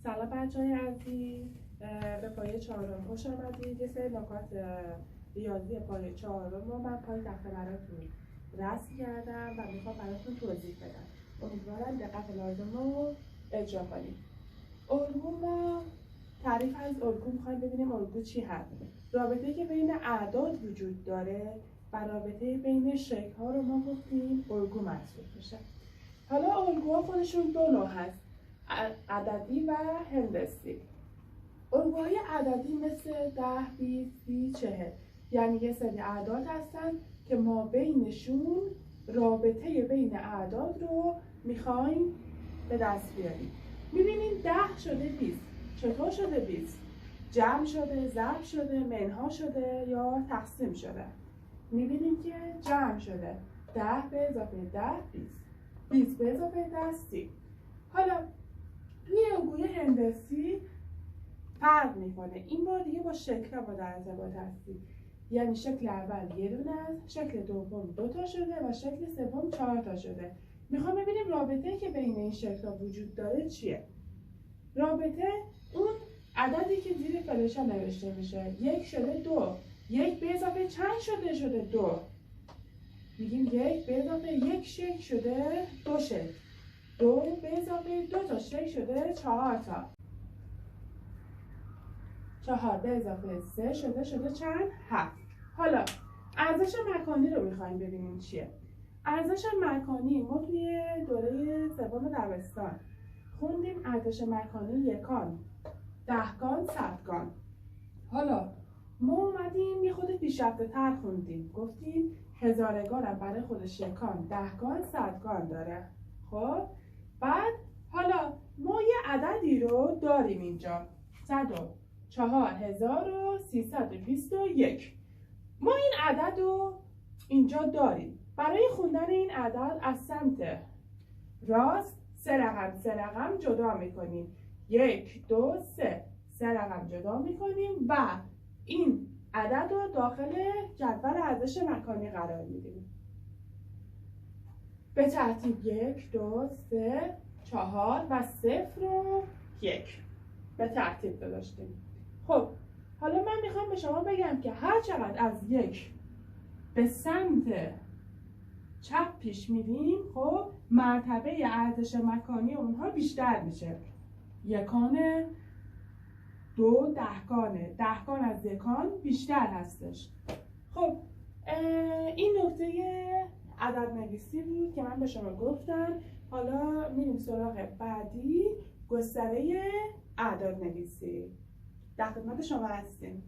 سلام بچه‌های عزیز، به پایه چهارم خوش آمدید. یه سری نکات ریاضی پایه چهارم رو من پای تخته براتون رسم کردم و میخوام براتون توضیح بدم. امیدوارم دقت لازم رو اجرا کنید. الگو ما تعریف از الگو میخوایم ببینیم الگو چی هست. رابطه که بین اعداد وجود داره و رابطه بین شکل ها رو ما گفتیم الگو محسوب میشه. حالا الگوها خودشون دو نوع هست، عددی و هندسی. الگوهای عددی مثل 10، 20، 30، 40 یعنی یه سری اعداد هستن که ما بینشون رابطه بین اعداد رو میخوایم به دست بیاریم. میبینیم 10 شده 20. چطور شده 20؟ جمع شده، ضرب شده، منها شده یا تقسیم شده. میبینیم که جمع شده 10 به اضافه 10 20 به اضافه 10 30. حالا توی الگوی هندسی فرق میکنه. این بار دیگه با شکل با در ارتباط هستیم. یعنی شکل اول یه دونه است، شکل دوم 2 تا شده و شکل سوم 4 تا شده. میخوام ببینیم رابطه‌ای که بین این شکل‌ها وجود داره چیه. رابطه اون عددی که زیر فلشه نوشته میشه. 1 شده 2، 1 به اضافه چند شده 2. میگیم 1 به اضافه 1 شکل شده 2 شکل. 2 به اضافه 2 تا شکل شده 4 تا. 4 به اضافه 3 شده چند؟ 7. حالا ارزش مکانی رو میخوایم ببینیم چیه. ارزش مکانی ما توی دوره سوم دبستان خوندیم ارزش مکانی یکان، دهگان، صدگان. حالا ما اومدیم یه خود پیشرفته تر خوندیم، گفتیم هزارگان هم برای خودش یکان، دهگان، صدگان داره. خب بعد حالا ما یه عددی رو داریم اینجا 104,321. ما این عدد رو اینجا داریم. برای خوندن این عدد از سمت راست سه رقم جدا میکنیم. 1 2 3 رقم جدا میکنیم و این عدد رو داخل جدول ارزش مکانی قرار میدیم. به ترتیب 1 2 3 4 و 0 و 1 به ترتیب گذاشتیم. خب حالا من میخوام به شما بگم که هر چقدر از 1 به سمت چپ پیش میریم، خب مرتبه ارزش مکانی اونها بیشتر میشه. یکانه، 2 دهگانه، دهگان از یکان بیشتر هستش. خب این نکته عدد نویسی بود که من به شما گفتم. حالا میریم سراغ بعدی، گستره اعداد نویسی. در خدمت شما هستیم.